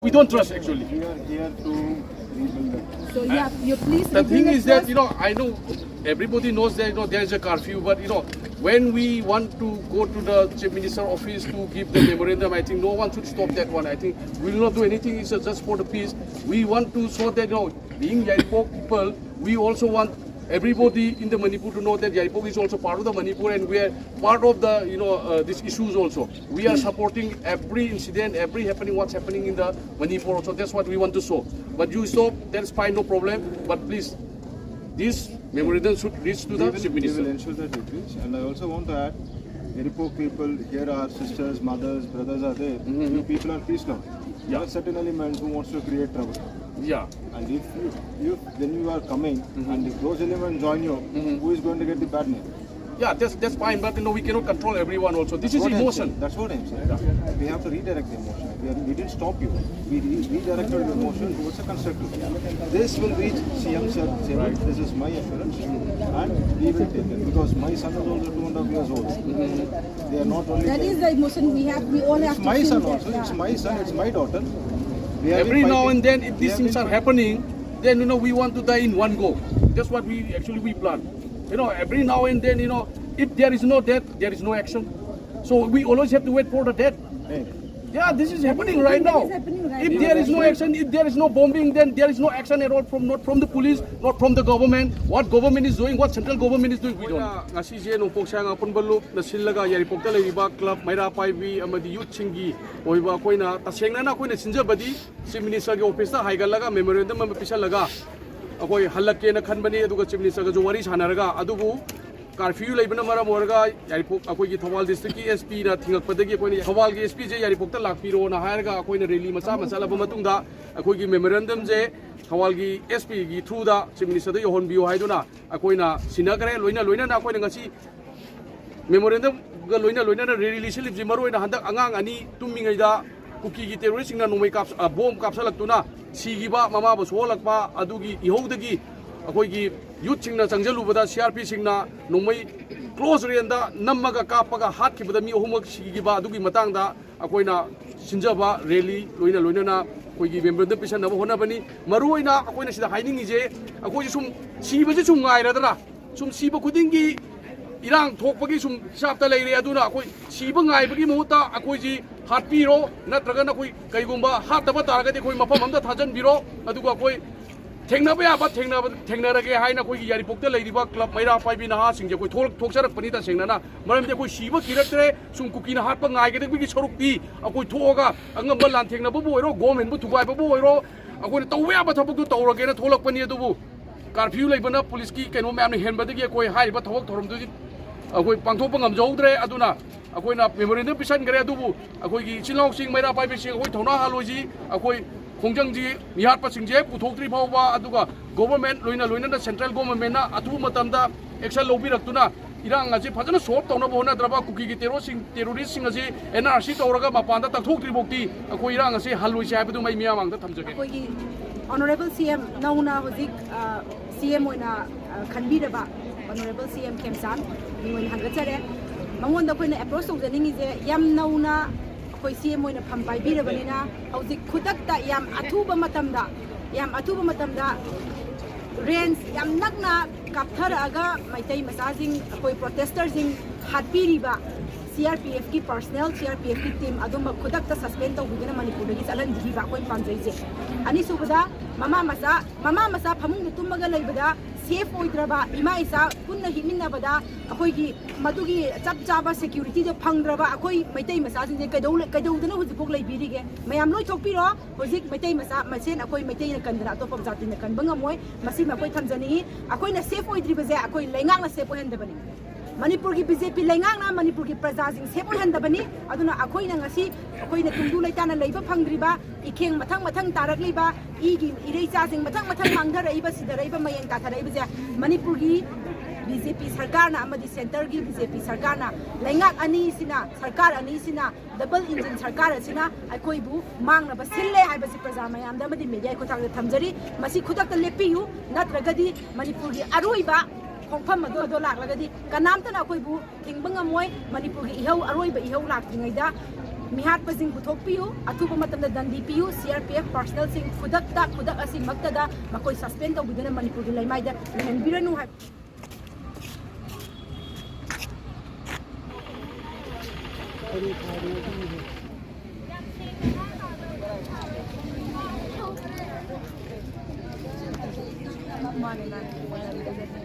We don't trust actually. We are here to rebuild it. So yeah, you please. The thing rebuild is it that, first. you know, I know everybody knows that, you know, there's a curfew, but, you know, when we want to go to the Chief Minister office to give the memorandum, I think no one should stop that one. I think we will not do anything. It's just for the peace. We want to show that, you know, being Yaripok people, we also want everybody in the Manipur to know that Yaripok is also part of the Manipur, and we are part of the, you know, these issues also. We are supporting every incident, every happening, what's happening in the Manipur also. That's what we want to show. But you stop, that's fine, no problem. But please, this memorandum should reach to the Chief We Minister. will ensure that it reach. And I also want to add, Yaripok people, here are sisters, mothers, brothers are there. You people are peace loving. There are certain elements who wants to create trouble. Yeah. And if when you are coming, and if those elements join you, who is going to get the bad name? Yeah, that's fine, but, you know, we cannot control everyone also. This is What I'm emotion. saying. That's what I'm saying. We have to redirect the emotion. We didn't stop you. We redirected the emotion towards a constructive. This will reach CM sir. Right. This is my assurance, and we will take it because my son is also 2.5 years old. They are not only. That is the emotion we have. We all have It's to my feel son that, also. yeah. It's my son. It's my daughter. We have Every been now fighting. and then, if We these have things been are fighting. happening, then, you know, we want to die in one go. That's what we plan. You know, every now and then, you know, if there is no death, there is no action. So we always have to wait for the death. Hey. Yeah, this is happening right That now. is happening right If now. there is no action, if there is no bombing, then there is no action at all not from the police, not from the government. What government is doing, what central government is doing, we don't know. Ngasi nongpok sang apun balup na silaga Yaripok ta leiba club maira paibi amadi youth singi oiba koina tasengna na koina sinjabadi Chief Minister ge office ta haigalaga memorandum am pisalaga akoi halake na khanbani aduga Chief Minister ga jo wari sanaraga adubu curfew leibana mara morga Yaripok akoi gi Thawal district ki SP na thingakpadagi koi Thawal gi SP je Yaripok ta lakpiro na hairaga koi na rally macha laba matungda akoi gi memorandum je Thawal gi SP gi through da Chief Minister da yohon biyo haiduna akoi na sinagare loina na akoi na ngasi memorandum ga loina na rally slip ji maroi na handak angang ani tumingai da kuki gi terrorist sing na nomai kap bomb kapsalaktuna sigiba mama ba solakpa adugi ihodagi akoi gi youth sing na changjalubada CRP sing na nomai close renda namaga kapaga hat ki bada mi ohumak sigiba adugi matangda akoi na sinjaba rally loina na akoi gi memorandum pisan na hona bani maroi na akoi na sida haining je akoi sum siba je sum ngai radara sum siba kudingi irang thokpagi sum sapta leire aduna akoi siba ngai bagi muta akoi ji hatpiro natraga na koi kaigumba hataba taragadi koi mafam amda thajan biro aduga akoi थेंनाबे आबा थेंनारगे हाइना कोई Yaripok ta leiriba club maira paibi na ha singje koi thoksarak pani ta sengna maram de koi siba kiraktre sum kuki na hatpa ngai ge bi soruk ti akoi thoga angamba lan thengna bu oiro government bu thubai bu oiro akoi tawwe aba thapuk tu tawrage na tholak pani adubu curfew leibana police ki keno ma'am ni henba de koi haiba thawak thorom du akoi pangthokpa ngamjodre aduna akoi na memorandum pisan gare adubu akoi gi chilong sing maira paibi sing akoi thona haloji akoi Khongjangji mihat pasingje puthokri phawba aduga government loina na central government na atu matamda action lobirakuna irang aji phajana solve tawna bona draba kuki gi terrorist sing aji NRC tawraga mapanda takthokri bokti akoi irang asi haloi sai badu mai miya mangda thamjage Koigi Honorable CM nauna hozik CM oina khanbiraba Honorable CM Khemsan ningoi hangachare mangonda koina approach tawjaningi je yam nauna koi CM oina pham paibirabanina hozik khudakta yam athuba matamda range yam nakna kaptharaga maitai masajing koi protesters jing hatpiriba CRPF ki personnel CRPF ki team adum khudakta suspend tawbigana Manipur gi chalan diba koi pamjai ani subada mama masa phamung tumaga leibada safe oidraba ima isa kunna himinna bada akoi gi madugi chap chaba security jo phangdraba akoi maitai masa jing kaidau huji pok leibirige mayam loi thokpiro hojik maitai masa masen akoi maitai na kandra to pok jati na kan bangamoi masi ma koi thamjani akoi na safe oidriba je akoi lengang na safe ohendabani Manipur ki BJP lengang na Manipur ki praja jing safe ohendabani aduna akoi na ngasi akoi na tungdu leitana leiba phangdriba ikheng mathang tarak leiba igi irei cha jing mathang mangdar reiba sidaraiba mayeng ta tharaiba je Manipur gi BJP sarkar na amadi center gi BJP sarkar na lengak ani sina sarkar ani sina double engine sarkar sina akoi bu mangna ba sille hai ba si praja mayam da amadi media ko tang thamjari masi khudak ta lepiyu natragadi Manipur gi aroiba khongpham ado laklagadi kanamtana akoi bu thingbangamoi Manipur gi ihau aroiba ihau laktringaida ꯃꯤꯍꯥꯠꯄꯁꯤꯡ ꯄꯨꯊꯣꯛꯄꯤꯌꯨ ꯑꯊꯨꯕ ꯃꯇꯝꯗ ꯗꯟꯗꯤ ꯄꯤꯌꯨ CRPF ꯄꯥꯔꯁꯅꯦꯜꯁꯤꯡ ꯈꯨꯗꯛ ꯑꯁꯤꯃꯛꯇꯗ ꯃꯈꯣꯏ suspend ꯇꯧꯕꯤꯗꯨꯅ ꯃꯅꯤꯄꯨꯔꯒꯤ ꯂꯩꯃꯥꯏꯗ ꯂꯩꯍꯟꯕꯤꯔꯅꯨ ꯍꯥꯏꯕ Money,